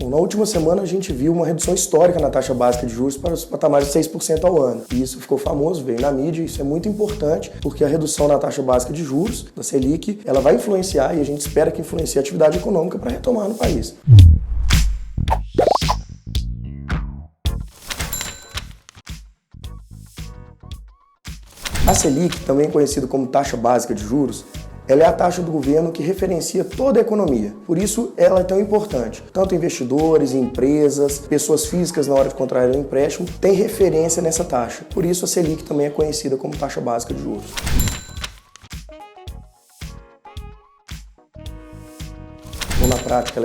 Bom, na última semana a gente viu uma redução histórica na taxa básica de juros para os patamares de 6% ao ano. E isso ficou famoso, veio na mídia, isso é muito importante, porque a redução na taxa básica de juros, da Selic, ela vai influenciar, e a gente espera que influencie a atividade econômica para retomar no país. A Selic, também conhecida como taxa básica de juros, ela é a taxa do governo que referencia toda a economia. Por isso, ela é tão importante. Tanto investidores, empresas, pessoas físicas, na hora de contrair um empréstimo, têm referência nessa taxa. Por isso, a Selic também é conhecida como taxa básica de juros. Na prática,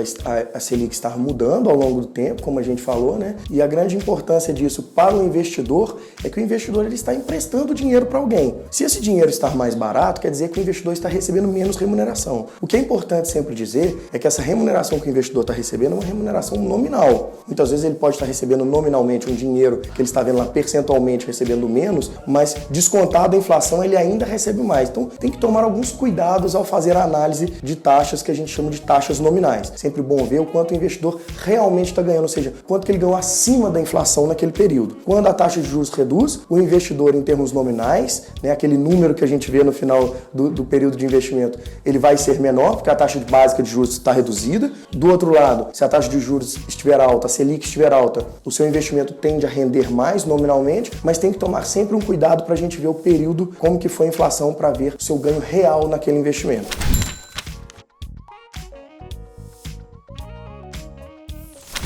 a Selic está mudando ao longo do tempo, como a gente falou, né? E a grande importância disso para o investidor é que o investidor ele está emprestando dinheiro para alguém. Se esse dinheiro estar mais barato, quer dizer que o investidor está recebendo menos remuneração. O que é importante sempre dizer é que essa remuneração que o investidor está recebendo é uma remuneração nominal. Muitas vezes ele pode estar recebendo nominalmente um dinheiro que ele está vendo lá percentualmente recebendo menos, mas descontado a inflação ele ainda recebe mais. Então tem que tomar alguns cuidados ao fazer a análise de taxas que a gente chama de taxas nominais. Sempre bom ver o quanto o investidor realmente está ganhando, ou seja, quanto que ele ganhou acima da inflação naquele período. Quando a taxa de juros reduz, o investidor em termos nominais, né, aquele número que a gente vê no final do período de investimento, ele vai ser menor, porque a taxa básica de juros está reduzida. Do outro lado, se a taxa de juros estiver alta, a Selic estiver alta, o seu investimento tende a render mais nominalmente, mas tem que tomar sempre um cuidado para a gente ver o período, como que foi a inflação, para ver o seu ganho real naquele investimento.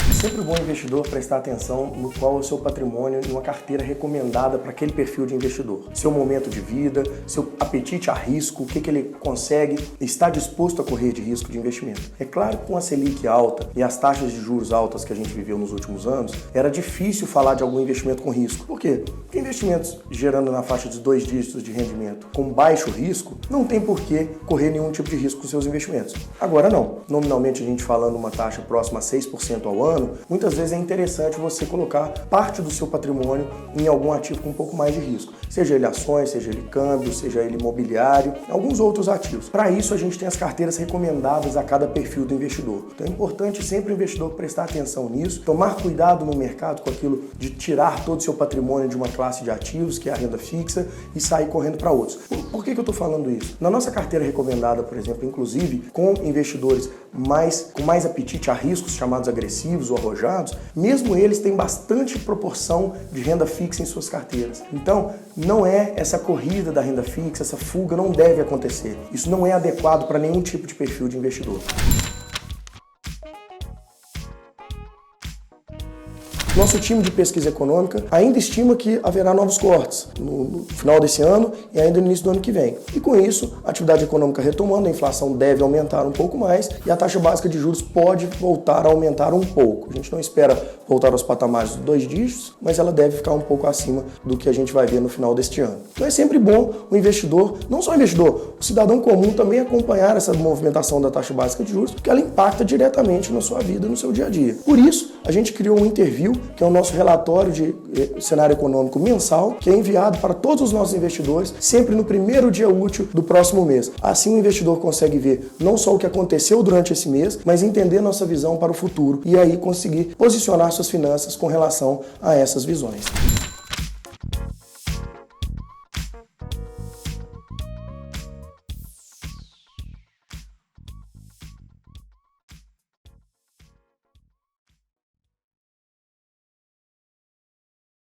É sempre bom o investidor prestar atenção no qual é o seu patrimônio em uma carteira recomendada para aquele perfil de investidor. Seu momento de vida, seu apetite a risco, o que ele consegue, está disposto a correr de risco de investimento. É claro que com a Selic alta e as taxas de juros altas que a gente viveu nos últimos anos, era difícil falar de algum investimento com risco. Por quê? Porque investimentos gerando na faixa de 2 dígitos de rendimento com baixo risco, não tem por que correr nenhum tipo de risco com seus investimentos. Agora não. Nominalmente a gente falando uma taxa próxima a 6% ao ano, muitas vezes é interessante você colocar parte do seu patrimônio em algum ativo com um pouco mais de risco. Seja ele ações, seja ele câmbio, seja ele imobiliário, alguns outros ativos. Para isso a gente tem as carteiras recomendadas a cada perfil do investidor. Então é importante sempre o investidor prestar atenção nisso, tomar cuidado no mercado com aquilo de tirar todo o seu patrimônio de uma classe de ativos, que é a renda fixa, e sair correndo para outros. Por que eu estou falando isso? Na nossa carteira recomendada, por exemplo, inclusive com investidores com mais apetite a riscos chamados agressivos ou arrojados, mesmo eles têm bastante proporção de renda fixa em suas carteiras. Então, não é essa corrida da renda fixa, essa fuga não deve acontecer. Isso não é adequado para nenhum tipo de perfil de investidor. Nosso time de pesquisa econômica ainda estima que haverá novos cortes no final desse ano e ainda no início do ano que vem. E com isso, a atividade econômica retomando, a inflação deve aumentar um pouco mais e a taxa básica de juros pode voltar a aumentar um pouco. A gente não espera voltar aos patamares de 2 dígitos, mas ela deve ficar um pouco acima do que a gente vai ver no final deste ano. Então é sempre bom o investidor, não só o investidor, o cidadão comum também acompanhar essa movimentação da taxa básica de juros, porque ela impacta diretamente na sua vida, no seu dia a dia. Por isso, a gente criou um Interview, que é o nosso relatório de cenário econômico mensal, que é enviado para todos os nossos investidores sempre no primeiro dia útil do próximo mês. Assim o investidor consegue ver não só o que aconteceu durante esse mês, mas entender nossa visão para o futuro e aí conseguir posicionar suas finanças com relação a essas visões.